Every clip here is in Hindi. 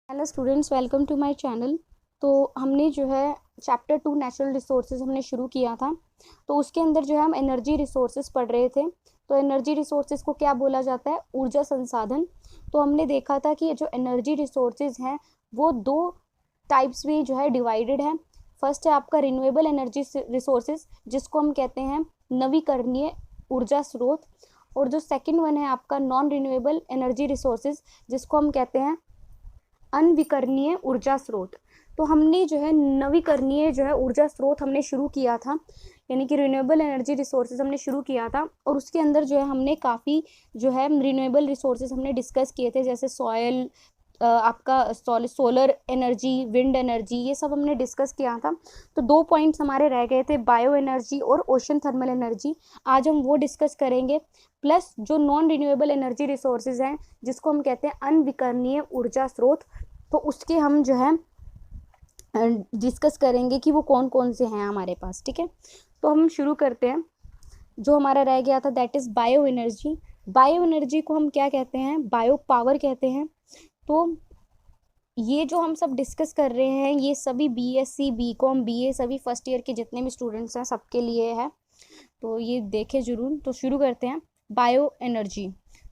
Hello students, welcome to my channel. तो हमने जो है चैप्टर 2 नेचुरल रिसोर्सेज हमने शुरू किया था। तो उसके अंदर जो है हम एनर्जी रिसोर्सेज पढ़ रहे थे। तो एनर्जी रिसोर्सेज को क्या बोला जाता है? ऊर्जा संसाधन। तो हमने देखा था कि ये जो एनर्जी रिसोर्सेज हैं वो दो टाइप्स में जो है डिवाइडेड है। फर्स्ट है आपका रिन्यूएबल एनर्जी रिसोर्सेज, जिसको हम कहते हैं नवीकरणीय ऊर्जा स्रोत। और जो सेकंड वन है आपका नॉन रिन्यूएबल एनर्जी रिसोर्सेज, जिसको हम कहते हैं अनविकरणीय ऊर्जा स्रोत। तो हमने जो है नवीकरणीय जो है ऊर्जा स्रोत हमने शुरू किया था, यानी कि रिन्यूएबल एनर्जी रिसोर्सेज हमने शुरू किया था। और उसके अंदर जो है हमने काफ़ी जो है रिन्यूएबल रिसोर्सेज हमने डिस्कस किए थे, जैसे सॉयल, आपका सोलर एनर्जी, विंड एनर्जी, ये सब हमने डिस्कस किया था। तो 2 पॉइंट्स हमारे रह गए थे, बायो एनर्जी और ओशन थर्मल एनर्जी। आज हम वो डिस्कस करेंगे। प्लस जो नॉन रिन्यूएबल एनर्जी रिसोर्सेज हैं, जिसको हम कहते हैं अनविकरणीय ऊर्जा स्रोत, तो उसके हम जो है डिस्कस करेंगे कि वो कौन कौन से हैं हमारे पास। ठीक है, तो हम शुरू करते हैं। जो हमारा रह गया था that is bio energy. Bio energy को हम क्या कहते हैं? बायो पावर कहते हैं। तो ये जो हम सब डिस्कस कर रहे हैं ये सभी बीएससी, बीकॉम, बीए सभी फर्स्ट ईयर के जितने भी स्टूडेंट्स हैं सबके लिए है। तो ये देखें जरूर। तो शुरू करते हैं। Bio energy.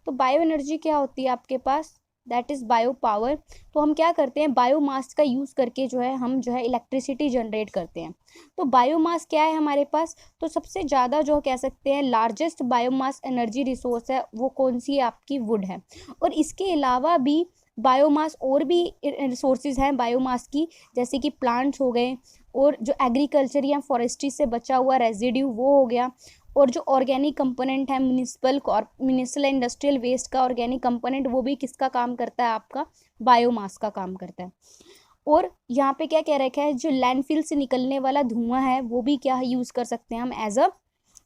तो बायो एनर्जी क्या होती है आपके पास? That is bio power. तो हम क्या करते हैं? बायोमास का यूज़ करके जो है हम जो है इलेक्ट्रिसिटी जनरेट करते हैं। तो बायोमास क्या है हमारे पास? तो सबसे ज़्यादा जो कह सकते हैं लार्जेस्ट बायोमास एनर्जी रिसोर्स है वो कौन सी है? आपकी वुड है। और इसके अलावा भी बायोमास और भी रिसोर्सेज हैं बायोमास की, जैसे कि प्लांट्स हो गए, और जो एग्रीकल्चर या फॉरेस्ट्री से बचा हुआ रेजिड्यू वो हो गया, और जो ऑर्गेनिक कंपोनेंट है म्यूनिसिपल इंडस्ट्रियल वेस्ट का ऑर्गेनिक कंपोनेंट, वो भी किसका काम करता है? आपका बायोमास का काम करता है। और यहाँ पे क्या कह रखा है? जो लैंडफिल से निकलने वाला धुआं है वो भी क्या यूज़ कर सकते हैं हम? As a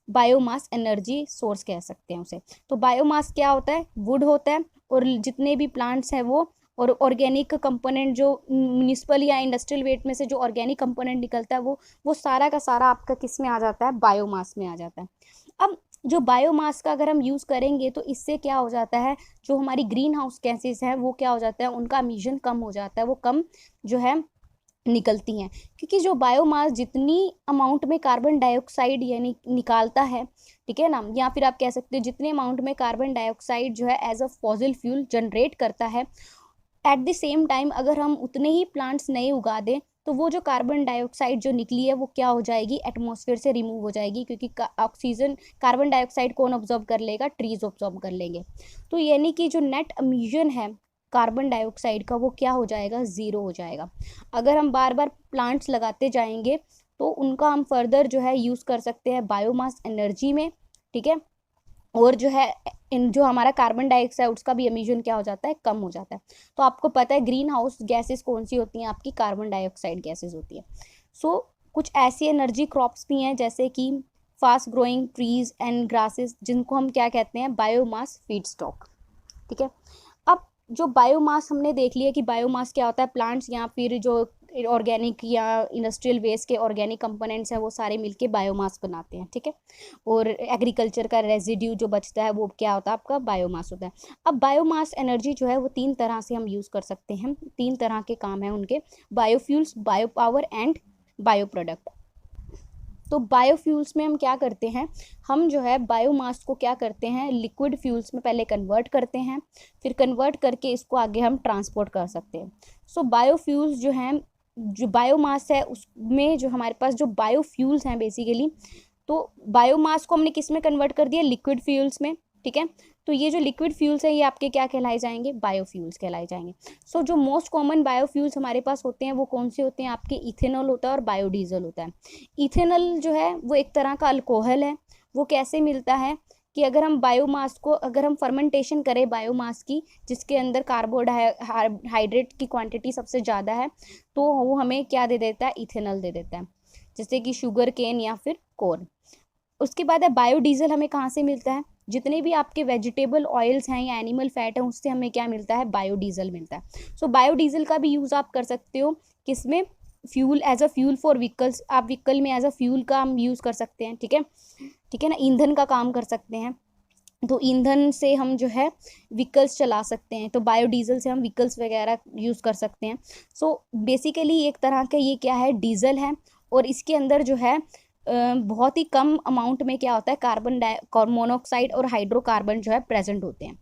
biomass energy source कह सकते हैं उसे। तो बायोमास क्या होता है? वुड होता है, और जितने भी प्लांट्स हैं वो, और ऑर्गेनिक कंपोनेंट जो म्यूनिसिपल या इंडस्ट्रियल वेस्ट में से जो ऑर्गेनिक कंपोनेंट निकलता है वो सारा का सारा आपका किस में आ जाता है? बायोमास में आ जाता है। अब जो बायोमास का अगर हम यूज़ करेंगे तो इससे क्या हो जाता है? जो हमारी ग्रीन हाउस गैसेस हैं वो क्या हो जाता है? उनका एमिशन कम हो जाता है, वो कम जो है निकलती हैं। क्योंकि जो बायोमास जितनी अमाउंट में कार्बन डाइऑक्साइड यानी निकालता है, ठीक है ना, या फिर आप कह सकते हो जितने अमाउंट में कार्बन डाइऑक्साइड जो है as a fossil fuel generate करता है, एट द सेम टाइम अगर हम उतने ही प्लांट्स नए उगा दें तो वो जो कार्बन डाइऑक्साइड जो निकली है वो क्या हो जाएगी? एटमॉस्फेयर से रिमूव हो जाएगी। क्योंकि ऑक्सीजन, कार्बन डाइऑक्साइड कौन ऑब्जॉर्व कर लेगा? ट्रीज ऑब्जॉर्व कर लेंगे। तो यानी कि जो नेट एमिशन है कार्बन डाइऑक्साइड का वो क्या हो जाएगा? ज़ीरो हो जाएगा। अगर हम बार बार प्लांट्स लगाते जाएंगे तो उनका हम फर्दर जो है यूज़ कर सकते हैं बायोमास एनर्जी में। ठीक है, और जो है इन जो हमारा कार्बन डाइऑक्साइड उसका भी एमिशन क्या हो जाता है? कम हो जाता है। तो आपको पता है ग्रीन हाउस गैसेस कौन सी होती हैं? आपकी कार्बन डाइऑक्साइड गैसेस होती है। सो कुछ ऐसी एनर्जी क्रॉप्स भी हैं जैसे कि fast growing trees and grasses, जिनको हम क्या कहते हैं? Biomass feed stock. ठीक है, अब जो बायोमास हमने देख लिया कि बायोमास क्या होता है, प्लांट्स या फिर जो ऑर्गेनिक या इंडस्ट्रियल वेस्ट के ऑर्गेनिक कंपोनेंट्स हैं वो सारे मिलके बायोमास बनाते हैं। ठीक है, और एग्रीकल्चर का रेजिड्यू जो बचता है वो क्या होता है? आपका बायोमास होता है। अब बायोमास एनर्जी जो है वो 3 तरह से हम यूज़ कर सकते हैं। 3 तरह के काम हैं उनके: biofuels, bio power and bio product. तो बायोफ्यूल्स में हम क्या करते हैं? हम जो है बायोमास को क्या करते हैं? लिक्विड फ्यूल्स में पहले कन्वर्ट करते हैं, फिर कन्वर्ट करके इसको आगे हम ट्रांसपोर्ट कर सकते हैं। सो बायोफ्यूल्स जो हैं, जो बायोमास है उसमें जो हमारे पास जो बायोफ्यूल्स हैं बेसिकली, तो बायोमास को हमने किस में कन्वर्ट कर दिया? लिक्विड फ्यूल्स में। ठीक है, तो ये जो लिक्विड फ्यूल्स है ये आपके क्या कहलाए जाएंगे? बायोफ्यूल्स कहलाए जाएंगे। सो जो मोस्ट कॉमन बायोफ्यूल्स हमारे पास होते हैं वो कौन से होते हैं? आपके इथेनॉल होता है और बायोडीजल होता है। इथेनॉल जो है वो एक तरह का अल्कोहल है। वो कैसे मिलता है? कि अगर हम बायोमास को, अगर हम फर्मेंटेशन करें बायोमास की, जिसके अंदर कार्बोहाइड्रेट की क्वांटिटी सबसे ज़्यादा है, तो वो हमें क्या दे देता है? इथेनॉल दे देता है, जैसे कि शुगर केन या फिर कॉर्न। उसके बाद है बायोडीजल। हमें कहाँ से मिलता है? जितने भी आपके वेजिटेबल ऑयल्स हैं या एनिमल फैट है उससे हमें क्या मिलता है? बायोडीजल मिलता है। सो बायोडीजल का भी यूज़ आप कर सकते हो किसमें? Fuel, as a fuel for vehicles. आप व्हीकल में एज अ फ्यूल का हम यूज़ कर सकते हैं। ठीक है, ठीक है ना, ईंधन का काम कर सकते हैं। तो ईंधन से हम जो है व्हीकल्स चला सकते हैं, तो बायोडीजल से हम व्हीकल्स वगैरह यूज़ कर सकते हैं। सो बेसिकली एक तरह का ये क्या है, डीजल है, और इसके अंदर जो है बहुत ही कम अमाउंट में क्या होता है, कार्बन मोनोऑक्साइड और हाइड्रोकार्बन जो है प्रेजेंट होते हैं।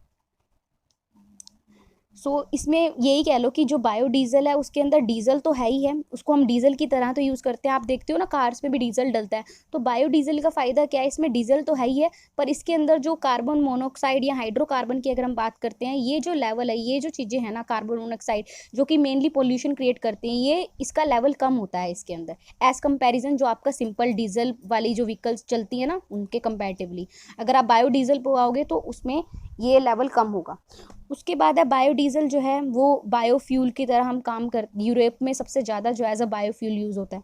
इसमें यही कह लो कि जो बायोडीजल है उसके अंदर डीजल तो है ही है, उसको हम डीजल की तरह तो यूज़ करते हैं, आप देखते हो ना कार्स पे भी डीजल डलता है। तो बायोडीजल का फ़ायदा क्या है, इसमें डीजल तो है ही है, पर इसके अंदर जो कार्बन मोनोऑक्साइड या हाइड्रोकार्बन की अगर हम बात करते हैं, ये जो लेवल है, ये जो चीज़ें हैं ना, कार्बन मोनोऑक्साइड जो कि मेनली पोल्यूशन क्रिएट करती हैं, ये इसका लेवल कम होता है इसके अंदर, एज कंपेरिजन जो आपका सिंपल डीजल वाली जो व्हीकल्स चलती है ना उनके कंपेरेटिवली। अगर आप बायोडीजल पे आओगे तो उसमें ये लेवल कम होगा। उसके बाद है बायोडीजल, जो है वो बायोफ्यूल की तरह हम काम कर, यूरोप में सबसे ज़्यादा जो एज अ बायोफ्यूल यूज़ होता है।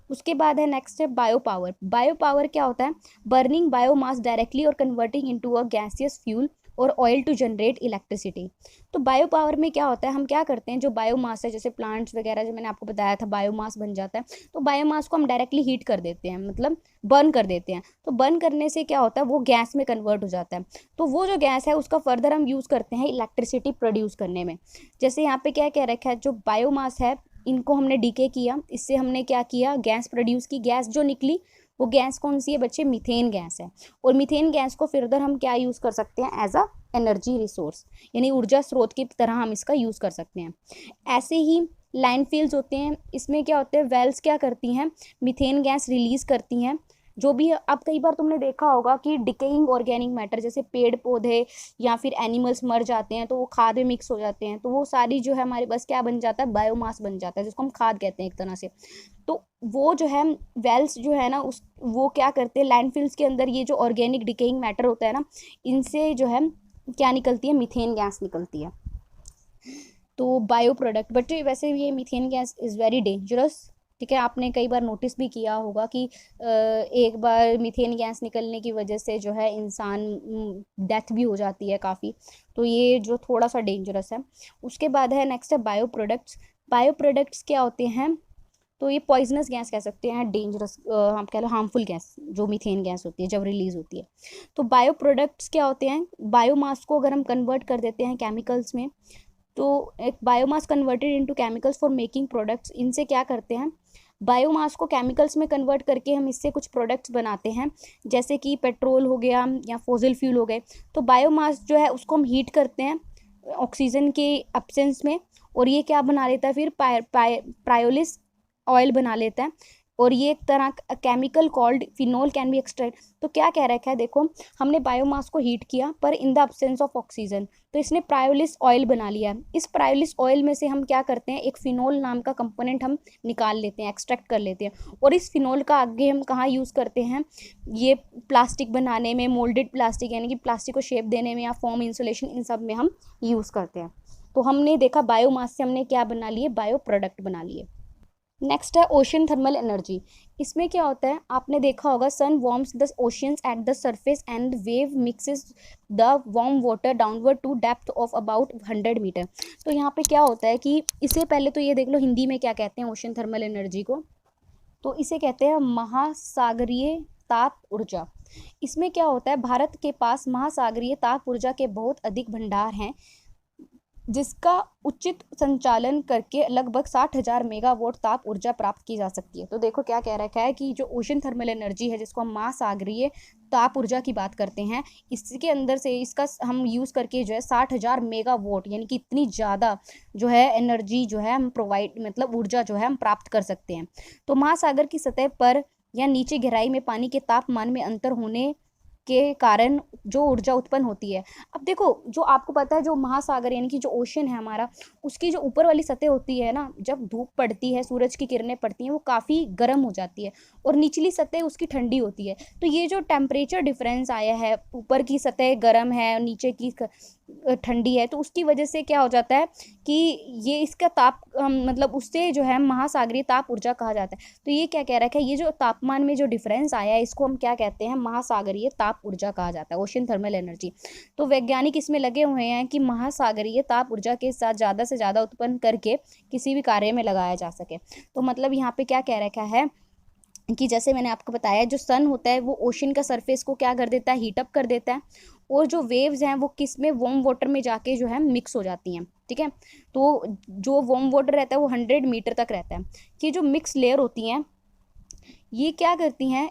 उसके बाद है नेक्स्ट है बायो पावर। बायो पावर क्या होता है, बर्निंग बायोमास डायरेक्टली और converting into a gaseous fuel और ऑयल टू जनरेट इलेक्ट्रिसिटी। तो बायो पावर में क्या होता है, हम क्या करते हैं, जो बायोमास है जैसे प्लांट्स वगैरह जो मैंने आपको बताया था बायोमास बन जाता है, तो बायोमास को हम डायरेक्टली हीट कर देते हैं, मतलब बर्न कर देते हैं। तो बर्न करने से क्या होता है, वो गैस में कन्वर्ट हो जाता है। तो वो जो गैस है उसका फर्दर हम यूज़ करते हैं इलेक्ट्रिसिटी प्रोड्यूस करने में। जैसे यहाँ पे क्या कह रखा है, जो बायोमास है इनको हमने डीके किया, इससे हमने क्या किया, गैस प्रोड्यूस की। गैस जो निकली वो गैस कौन सी है बच्चे, मीथेन गैस है। और मीथेन गैस को फर्दर हम क्या यूज़ कर सकते हैं, एज अ एनर्जी रिसोर्स, यानी ऊर्जा स्रोत की तरह हम इसका यूज़ कर सकते हैं। ऐसे ही लैंडफिल्स होते हैं, इसमें क्या होते हैं, वेल्स क्या करती हैं, मीथेन गैस रिलीज करती हैं। जो भी अब कई बार तुमने देखा होगा कि डिकेइंग ऑर्गेनिक मैटर, जैसे पेड़ पौधे या फिर एनिमल्स मर जाते हैं तो वो खाद में मिक्स हो जाते हैं, तो वो सारी जो है हमारे पास क्या बन जाता है, बायोमास बन जाता है, जिसको हम खाद कहते हैं एक तरह से। तो वो जो है वेल्स जो है ना, उस वो क्या करते हैं, लैंडफिल्स के अंदर ये जो ऑर्गेनिक डिकेइंग मैटर होता है ना, इनसे जो है क्या निकलती है, मीथेन गैस निकलती है। तो बायो प्रोडक्ट, बट वैसे ये methane gas is very dangerous. ठीक है, आपने कई बार नोटिस भी किया होगा कि एक बार मीथेन गैस निकलने की वजह से जो है इंसान डेथ भी हो जाती है काफ़ी। तो ये जो थोड़ा सा डेंजरस है। उसके बाद है नेक्स्ट है बायो प्रोडक्ट्स। बायो प्रोडक्ट्स क्या होते हैं, तो ये पॉइजनस गैस कह सकते हैं, डेंजरस हम कह लो हार्मफुल गैस जो मीथेन गैस होती है जब रिलीज होती है। तो बायो प्रोडक्ट्स क्या होते हैं, बायोमास को अगर हम कन्वर्ट कर देते हैं केमिकल्स में, तो एक biomass converted into chemicals for making products, इनसे क्या करते हैं, बायोमास को केमिकल्स में कन्वर्ट करके हम इससे कुछ प्रोडक्ट्स बनाते हैं, जैसे कि पेट्रोल हो गया या फॉसिल फ्यूल हो गए। तो बायोमास जो है उसको हम हीट करते हैं ऑक्सीजन के एब्सेंस में, और ये क्या बना लेता है फिर, प्रायोलिस ऑयल बना लेता है। और ये एक तरह का chemical called phenol can be extract. तो क्या कह रखा है, देखो हमने बायोमास को हीट किया पर in the absence of oxygen, तो इसने प्रायोलिस ऑयल बना लिया। इस प्रायोलिस ऑयल में से हम क्या करते हैं, एक फिनोल नाम का कंपोनेंट हम निकाल लेते हैं, एक्सट्रैक्ट कर लेते हैं, और इस फिनोल का आगे हम कहाँ यूज़ करते हैं, ये प्लास्टिक बनाने में, मोल्डेड प्लास्टिक यानी कि प्लास्टिक को शेप देने में, या फॉर्म इंसुलेशन, इन सब में हम यूज़ करते हैं। तो हमने देखा बायोमास से हमने क्या बना लिए, बायो प्रोडक्ट बना लिए। नेक्स्ट है ओशन थर्मल एनर्जी। इसमें क्या होता है, आपने देखा होगा, sun warms the oceans at the surface and wave mixes the warm water downward to depth of about 100 metre. तो यहाँ पे क्या होता है कि इससे पहले तो ये देख लो हिंदी में क्या कहते हैं ओशन थर्मल एनर्जी को, तो इसे कहते हैं महासागरीय ताप ऊर्जा। इसमें क्या होता है, भारत के पास महासागरीय ताप ऊर्जा के बहुत अधिक भंडार हैं, जिसका उचित संचालन करके लगभग 60,000 मेगावाट ताप ऊर्जा प्राप्त की जा सकती है। तो देखो क्या कह रखा है कि जो ओशन थर्मल एनर्जी है, जिसको हम महासागरीय ताप ऊर्जा की बात करते हैं, इसके अंदर से इसका हम यूज़ करके जो है 60,000 मेगावाट, यानी कि इतनी ज़्यादा जो है एनर्जी जो है हम प्रोवाइड, मतलब ऊर्जा जो है हम प्राप्त कर सकते हैं। तो महासागर की सतह पर या नीचे गहराई में पानी के तापमान में अंतर होने के कारण जो ऊर्जा उत्पन्न होती है। अब देखो, जो आपको पता है, जो महासागर यानी कि जो ओशन है हमारा, उसकी जो ऊपर वाली सतह होती है ना, जब धूप पड़ती है, सूरज की किरणें पड़ती हैं, वो काफ़ी गर्म हो जाती है, और निचली सतह उसकी ठंडी होती है। तो ये जो टेम्परेचर डिफरेंस आया है, ऊपर की सतह गर्म है और नीचे की ठंडी है, तो उसकी वजह से क्या हो जाता है कि ये इसका ताप मतलब उससे जो है महासागरीय ताप ऊर्जा कहा जाता है। तो ये क्या कह रखा है, ये जो तापमान में जो डिफरेंस आया है, इसको हम क्या कहते हैं, महासागरीय ताप ऊर्जा कहा जाता है, ओशन थर्मल एनर्जी। तो वैज्ञानिक इसमें लगे हुए हैं कि महासागरीय ताप ऊर्जा के साथ ज़्यादा से ज़्यादा उत्पन्न करके किसी भी कार्य में लगाया जा सके। तो मतलब यहाँ पे क्या कह रखा है कि जैसे मैंने आपको बताया, जो सन होता है वो ओशन का सरफेस को क्या कर देता है, हीटअप कर देता है, और जो वेव्स हैं वो किस में, वार्म वाटर में जाके जो है मिक्स हो जाती हैं, ठीक है। तो जो वार्म वाटर रहता है वो 100 मीटर तक रहता है। कि जो मिक्स लेयर होती हैं ये क्या करती हैं,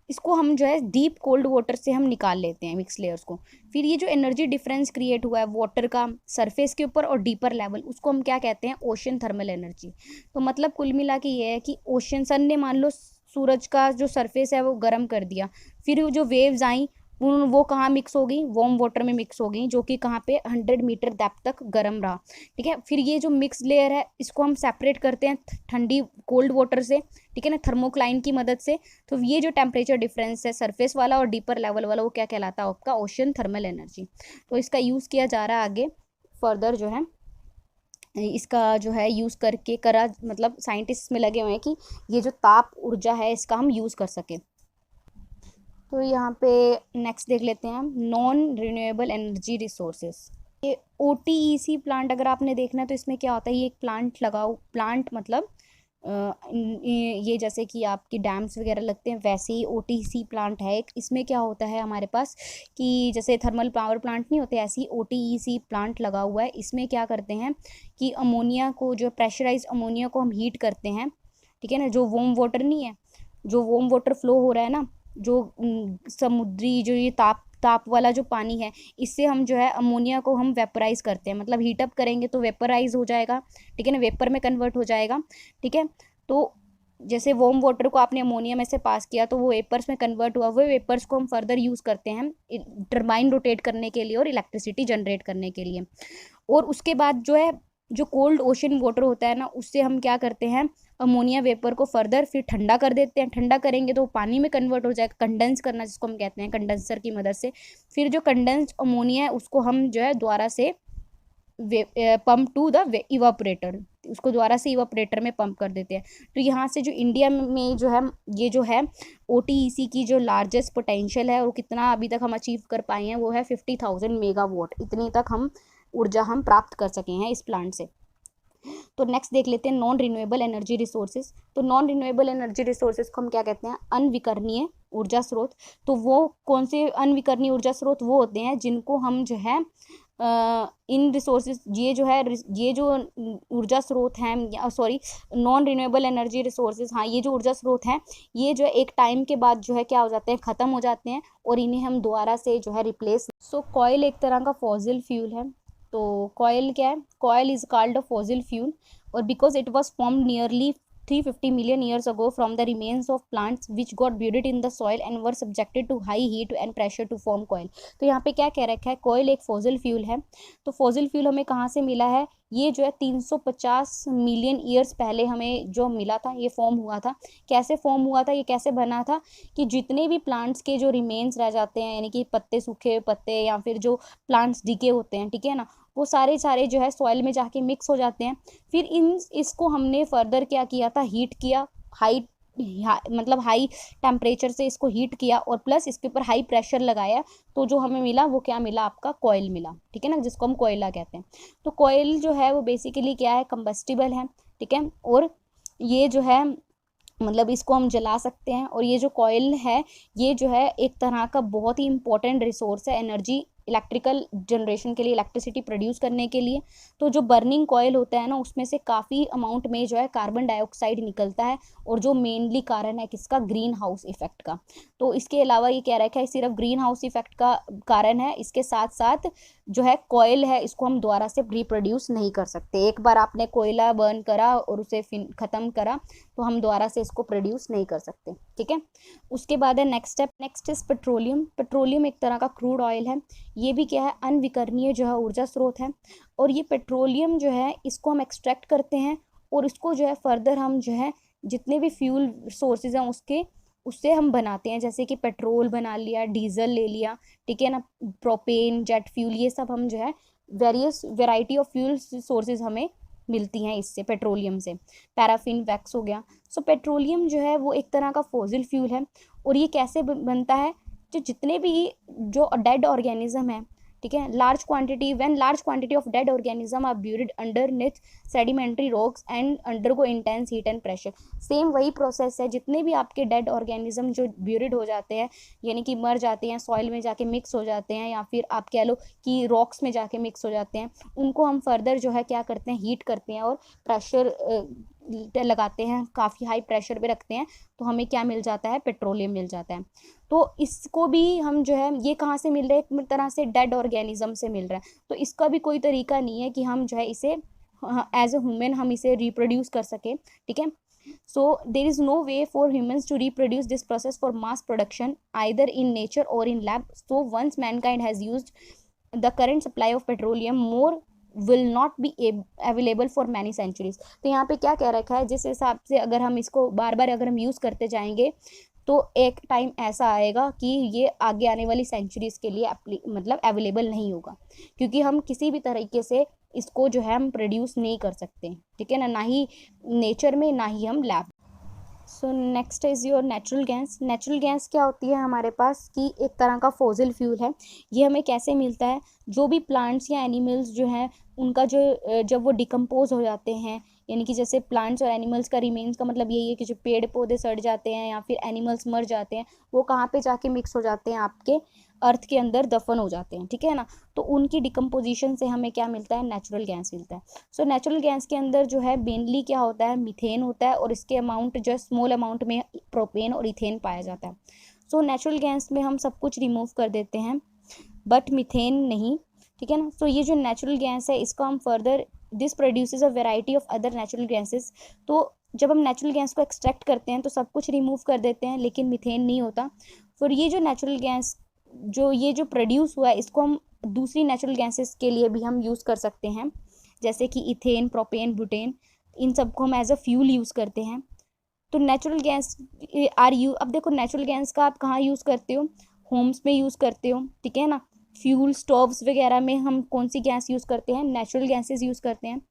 इसको हम जो है डीप कोल्ड वाटर से हम निकाल लेते हैं मिक्स लेयर्स को। फिर ये जो एनर्जी डिफरेंस क्रिएट हुआ है वाटर का सरफेस के ऊपर और डीपर लेवल, उसको हम क्या कहते हैं, ओशन थर्मल एनर्जी। तो मतलब कुल मिला के ये है कि ओशन, सन ने मान लो सूरज का जो सरफेस है वो गर्म कर दिया, फिर जो वेव्स आई वो कहाँ मिक्स हो गई, वार्म वाटर में मिक्स हो गई, जो कि कहाँ पे 100 मीटर डेप्थ तक गर्म रहा, ठीक है। फिर ये जो मिक्स लेयर है इसको हम सेपरेट करते हैं ठंडी कोल्ड वाटर से, ठीक है ना, थर्मोक्लाइन की मदद से। तो ये जो टेम्परेचर डिफरेंस है सरफेस वाला और डीपर लेवल वाला, वो क्या कहलाता है आपका, ओशन थर्मल एनर्जी। तो इसका यूज़ किया जा रहा है आगे फर्दर जो है, इसका जो है यूज़ करके करा, मतलब साइंटिस्ट में लगे हुए हैं कि ये जो ताप ऊर्जा है इसका हम यूज़ कर सकें। तो यहाँ पे नेक्स्ट देख लेते हैं हम, नॉन रिन्यूएबल एनर्जी रिसोर्सेज। ये OTEC प्लांट अगर आपने देखना है तो इसमें क्या होता है, ये एक प्लांट लगाओ, प्लांट मतलब ये जैसे कि आपकी डैम्स वगैरह लगते हैं वैसे ही OTEC प्लांट है एक। इसमें क्या होता है हमारे पास कि जैसे थर्मल पावर प्लांट नहीं होते, ऐसे ही OTEC प्लांट लगा हुआ है। इसमें क्या करते हैं कि अमोनिया को, जो प्रेशराइज अमोनिया को हम हीट करते हैं, ठीक है ना। जो वार्म वाटर नहीं है, जो वार्म वाटर फ्लो हो रहा है ना, जो समुद्री जो ये ताप वाला जो पानी है, इससे हम जो है अमोनिया को हम वेपराइज करते हैं, मतलब हीटअप करेंगे तो वेपराइज हो जाएगा, ठीक है ना, वेपर में कन्वर्ट हो जाएगा, ठीक है। तो जैसे वार्म वाटर को आपने अमोनिया में से पास किया तो वो वेपर्स में कन्वर्ट हुआ, वो वेपर्स को हम फर्दर यूज़ करते हैं टरबाइन रोटेट करने के लिए और इलेक्ट्रिसिटी जनरेट करने के लिए। और उसके बाद जो है, जो कोल्ड ओशन वाटर होता है ना, उससे हम क्या करते हैं, अमोनिया वेपर को फर्दर फिर ठंडा कर देते हैं। ठंडा करेंगे तो पानी में कन्वर्ट हो जाएगा, कंडेंस करना जिसको हम कहते हैं, कंडेंसर की मदद से। फिर जो कंडेंस्ड अमोनिया है उसको हम जो है दोबारा से पंप टू द इवापोरेटर, उसको दोबारा से इवापोरेटर में पंप कर देते हैं। तो यहाँ से जो इंडिया में जो है, ये जो है OTEC की जो लार्जेस्ट पोटेंशियल है, और कितना अभी तक हम अचीव कर पाए हैं वो है 50,000 मेगावाट। इतनी तक हम ऊर्जा हम प्राप्त कर सके हैं इस प्लांट से। तो नेक्स्ट देख लेते हैं नॉन रिन्यूएबल एनर्जी रिसोर्सेज। तो नॉन रिन्यूएबल एनर्जी रिसोर्सेज को हम क्या कहते हैं, अनविकरणीय ऊर्जा स्रोत। तो वो कौन से अनविकरणीय ऊर्जा स्रोत, वो होते हैं जिनको हम जो है इन रिसोर्सेज, ये जो है, ये जो ऊर्जा स्रोत हैं, sorry non renewable energy resources, हाँ ये जो ऊर्जा स्रोत हैं ये जो है एक टाइम के बाद जो है क्या हो जाते हैं, ख़त्म हो जाते हैं, और इन्हें हम दोबारा से जो है रिप्लेस। सो कॉयल एक तरह का फॉसिल फ्यूल है। तो कॉयल क्या है, coal is called a fossil fuel, और because it was formed nearly 350 million years ago from the remains of plants which got buried in the soil and were subjected to high heat and pressure to form coil। तो यहाँ पे क्या कह रखा है, कॉयल एक फॉसिल फ्यूल है। तो फॉसिल फ्यूल हमें कहाँ से मिला है, ये जो है 350 मिलियन ईयर्स पहले हमें जो मिला था, ये फॉर्म हुआ था। कैसे फॉर्म हुआ था, ये कैसे बना था कि जितने भी प्लांट्स के जो रिमेन्स रह जाते हैं, यानी कि पत्ते, सूखे पत्ते, या फिर जो प्लांट्स डिके होते हैं, ठीक है ना, वो सारे सारे जो है सॉइल में जाके मिक्स हो जाते हैं। फिर इसको हमने फर्दर क्या किया था, हीट किया, मतलब हाई टेम्परेचर से इसको हीट किया, और प्लस इसके ऊपर हाई प्रेशर लगाया। तो जो हमें मिला वो क्या मिला, आपका कॉयल मिला, ठीक है ना, जिसको हम कोयला कहते हैं। तो कॉयल जो है वो बेसिकली क्या है, कंबस्टिबल है, ठीक है। और ये जो है मतलब इसको हम जला सकते हैं। और ये जो कॉयल है ये जो है एक तरह का बहुत ही इंपॉर्टेंट रिसोर्स है एनर्जी, इलेक्ट्रिकल जनरेशन के लिए, इलेक्ट्रिसिटी प्रोड्यूस करने के लिए। तो जो बर्निंग कॉयल होता है ना, उसमें से काफ़ी अमाउंट में जो है कार्बन डाइऑक्साइड निकलता है, और जो मेनली कारण है किसका, ग्रीन हाउस इफेक्ट का। तो इसके अलावा ये कह रखा है सिर्फ ग्रीन हाउस इफेक्ट का कारण है, इसके साथ साथ जो है कॉयल है इसको हम दोबारा से रिप्रोड्यूस नहीं कर सकते। एक बार आपने कोयला बर्न करा और उसे ख़त्म करा तो हम दोबारा से इसको प्रोड्यूस नहीं कर सकते, ठीक है। उसके बाद है next step, next is petroleum. Petroleum एक तरह का क्रूड ऑयल है, ये भी क्या है, अनविकरणीय जो है ऊर्जा स्रोत है। और ये पेट्रोलियम जो है इसको हम एक्सट्रैक्ट करते हैं, और इसको जो है फर्दर हम जो है जितने भी फ्यूल सोर्सेज हैं उससे हम बनाते हैं, जैसे कि पेट्रोल बना लिया, डीजल ले लिया, ठीक है ना, प्रोपेन, जेट फ्यूल, ये सब हम जो है various variety of fuel sources हमें मिलती हैं इससे, पेट्रोलियम से। पैराफिन, वैक्स हो गया। सो पेट्रोलियम जो है वो एक तरह का फॉसिल फ्यूल है। और ये कैसे बनता है, जो जितने भी जो डेड ऑर्गेनिज्म है, ठीक है। Large quantity of dead organism are buried underneath sedimentary rocks and undergo intense heat and pressure. Same वही प्रोसेस है, जितने भी आपके डेड ऑर्गेनिज्म जो ब्यूरिड हो जाते हैं, यानी कि मर जाते हैं, सॉइल में जाके मिक्स हो जाते हैं, या फिर आप कह लो कि रॉक्स में जाके मिक्स हो जाते हैं, उनको हम फर्दर जो है क्या करते हैं, हीट करते हैं और प्रेशर लगाते हैं, काफ़ी हाई प्रेशर पे रखते हैं, तो हमें क्या मिल जाता है, पेट्रोलियम मिल जाता है। तो इसको भी हम जो है, ये कहाँ से मिल रहा है, एक तरह से डेड ऑर्गेनिज्म से मिल रहा है। तो इसका भी कोई तरीका नहीं है कि हम जो है इसे एज ए ह्यूमन हम इसे रिप्रोड्यूस कर सके, ठीक है। So there is no way for humans to reproduce this process for mass production either in nature or in lab. So once mankind has used the current supply of petroleum more will not be available for many centuries. तो यहाँ पे क्या कह रखा है, जिस हिसाब से अगर हम इसको बार बार अगर हम यूज़ करते जाएंगे तो एक टाइम ऐसा आएगा कि ये आगे आने वाली सेंचुरीज के लिए मतलब अवेलेबल नहीं होगा, क्योंकि हम किसी भी तरीके से इसको जो है हम प्रोड्यूस नहीं कर सकते, ठीक है ना ही नेचर में, ना ही हम lab. So next is your natural gas. Natural gas क्या होती है हमारे पास कि एक तरह का फॉसिल फ्यूल है। ये हमें कैसे मिलता है, जो भी प्लांट्स या एनिमल्स जो हैं उनका जो जब वो डिकम्पोज हो जाते हैं, यानी कि जैसे प्लांट्स और एनिमल्स का रिमेन्स का मतलब यही है कि जो पेड़ पौधे सड़ जाते हैं या फिर एनिमल्स मर जाते हैं, वो कहाँ पे जाके मिक्स हो जाते हैं, आपके अर्थ के अंदर दफन हो जाते हैं, ठीक है ना। तो उनकी डिकम्पोजिशन से हमें क्या मिलता है, नेचुरल गैस मिलता है। सो नेचुरल गैस के अंदर जो है मेनली क्या होता है, मीथेन होता है, और इसके अमाउंट जो स्मॉल अमाउंट में प्रोपेन और इथेन पाया जाता है। सो नेचुरल गैस में हम सब कुछ रिमूव कर देते हैं, बट मीथेन नहीं, ठीक है ना। सो ये जो नेचुरल गैस है, इसको हम further this produces a variety of other natural gases. तो जब हम नेचुरल गैस को एक्सट्रैक्ट करते हैं तो सब कुछ रिमूव कर देते हैं, लेकिन मीथेन नहीं होता। फिर ये जो नेचुरल गैस जो प्रोड्यूस हुआ है, इसको हम दूसरी नेचुरल गैसेस के लिए भी हम यूज़ कर सकते हैं, जैसे कि इथेन, प्रोपेन, बुटेन, इन सबको हम एज अ फ्यूल यूज़ करते हैं। तो नेचुरल गैस अब देखो नेचुरल गैस का आप कहाँ यूज़ करते हो, होम्स में यूज़ करते हो, ठीक है ना। फ्यूल स्टोव्स वगैरह में हम कौन सी गैस यूज़ करते हैं, नेचुरल गैसेस यूज़ करते हैं।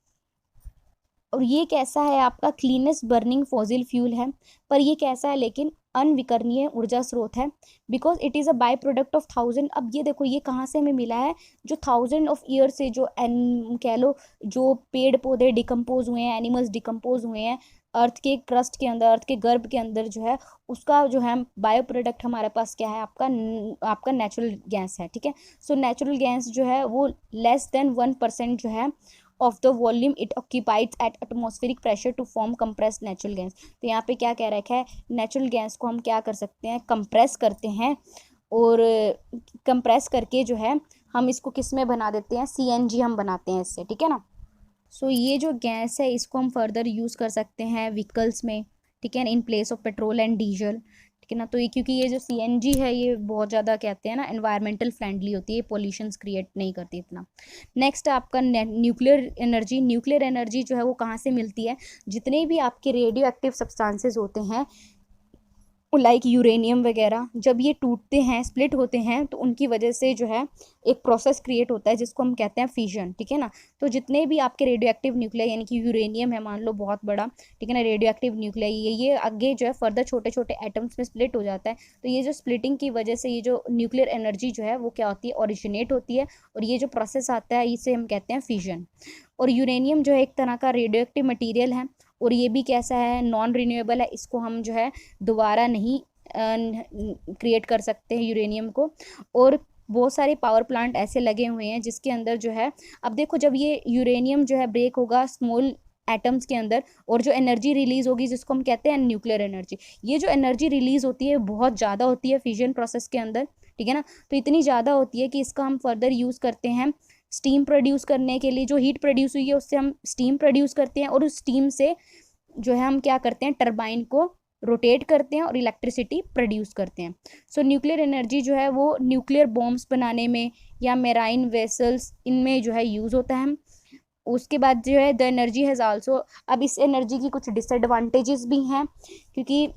और ये कैसा है, आपका क्लीनेस्ट बर्निंग फॉसिल फ्यूल है, पर ये कैसा है, लेकिन अनविकरणीय ऊर्जा स्रोत है, because it is a by product of 1000। अब ये देखो ये कहाँ से हमें मिला है, जो 1000 ऑफ ईयर से जो कह लो जो पेड़ पौधे डिकम्पोज हुए हैं, एनिमल्स डिकम्पोज हुए हैं अर्थ के क्रस्ट के अंदर, अर्थ के गर्भ के अंदर जो है, उसका जो है बायो प्रोडक्ट हमारे पास क्या है, आपका नेचुरल गैस है, ठीक है। सो नेचुरल गैस जो है वो लेस देन 1% जो है of the volume it occupies at atmospheric pressure to form compressed natural gas. तो यहाँ पे क्या कह रखा है, नेचुरल गैस को हम क्या कर सकते हैं, कंप्रेस करते हैं, और कंप्रेस करके जो है हम इसको किस में बना देते हैं, CNG हम बनाते हैं इससे, ठीक है ना। सो ये जो गैस है इसको हम फर्दर यूज़ कर सकते हैं व्हीकल्स में, ठीक है, in place of petrol and diesel, ठीक है ना। तो ये क्योंकि ये जो CNG है ये बहुत ज़्यादा कहते हैं ना एनवायरमेंटल फ्रेंडली होती है, पोल्यूशंस क्रिएट नहीं करती इतना। नेक्स्ट आपका न्यूक्लियर एनर्जी। न्यूक्लियर एनर्जी जो है वो कहाँ से मिलती है, जितने भी आपके रेडियो एक्टिव सब्सटेंसेस होते हैं लाइक यूरेनियम वगैरह, जब ये टूटते हैं, स्प्लिट होते हैं, तो उनकी वजह से जो है एक प्रोसेस क्रिएट होता है जिसको हम कहते हैं फिजन, ठीक है ना। तो जितने भी आपके रेडियो एक्टिव न्यूक्लियाई, यानी कि यूरेनियम है मान लो बहुत बड़ा, ठीक है ना, रेडियो एक्टिव न्यूक्लियाई, ये आगे जो है फर्दर छोटे छोटे एटम्स में स्प्लिट हो जाता है। तो ये जो स्प्लिटिंग की वजह से ये जो न्यूक्लियर एनर्जी जो है वो क्या होती है, ओरिजिनेट होती है, और ये जो प्रोसेस आता है इसे हम कहते हैं फिजन। और यूरेनियम जो है एक तरह का रेडियो एक्टिव मटीरियल है, और ये भी कैसा है, नॉन रिन्यूएबल है, इसको हम जो है दोबारा नहीं क्रिएट कर सकते हैं यूरेनियम को। और बहुत सारे पावर प्लांट ऐसे लगे हुए हैं जिसके अंदर जो है, अब देखो जब ये यूरेनियम जो है ब्रेक होगा स्मॉल एटम्स के अंदर, और जो एनर्जी रिलीज होगी जिसको हम कहते हैं न्यूक्लियर एनर्जी, ये जो एनर्जी रिलीज होती है बहुत ज़्यादा होती है फिजन प्रोसेस के अंदर, ठीक है ना। तो इतनी ज़्यादा होती है कि इसका हम फर्दर यूज़ करते हैं स्टीम प्रोड्यूस करने के लिए। जो हीट प्रोड्यूस हुई है उससे हम स्टीम प्रोड्यूस करते हैं, और उस स्टीम से जो है हम क्या करते हैं, टरबाइन को रोटेट करते हैं और इलेक्ट्रिसिटी प्रोड्यूस करते हैं। सो न्यूक्लियर एनर्जी जो है वो न्यूक्लियर बॉम्ब्स बनाने में या मेराइन वेसल्स इनमें जो है यूज़ होता है। उसके बाद जो है द एनर्जी हैज़ आल्सो, अब इस एनर्जी की कुछ डिसएडवांटेजेस भी हैं, क्योंकि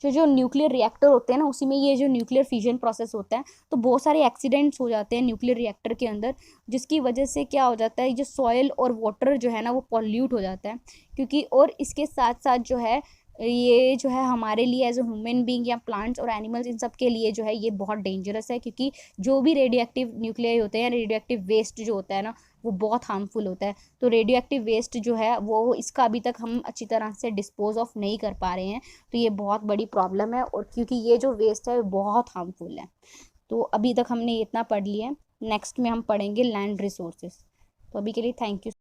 जो न्यूक्लियर रिएक्टर होते हैं ना उसी में ये जो न्यूक्लियर फिजन प्रोसेस होता है, तो बहुत सारे एक्सीडेंट्स हो जाते हैं न्यूक्लियर रिएक्टर के अंदर, जिसकी वजह से क्या हो जाता है, जो सॉयल और वाटर जो है ना वो पॉल्यूट हो जाता है, क्योंकि और इसके साथ साथ जो है ये जो है हमारे लिए एज ए ह्यूमन बींग या प्लांट्स और एनिमल्स, इन सब के लिए जो है ये बहुत डेंजरस है, क्योंकि जो भी रेडियो एक्टिव न्यूक्लियाई होते हैं, रेडियो एक्टिव वेस्ट जो होता है ना, वो बहुत हार्मफुल होता है। तो रेडियो एक्टिव वेस्ट जो है वो, इसका अभी तक हम अच्छी तरह से डिस्पोज ऑफ नहीं कर पा रहे हैं, तो ये बहुत बड़ी प्रॉब्लम है, और क्योंकि ये जो वेस्ट है वो बहुत हार्मफुल है। तो अभी तक हमने इतना पढ़ लिया है, नेक्स्ट में हम पढ़ेंगे लैंड रिसोर्सेज। तो अभी के लिए थैंक यू।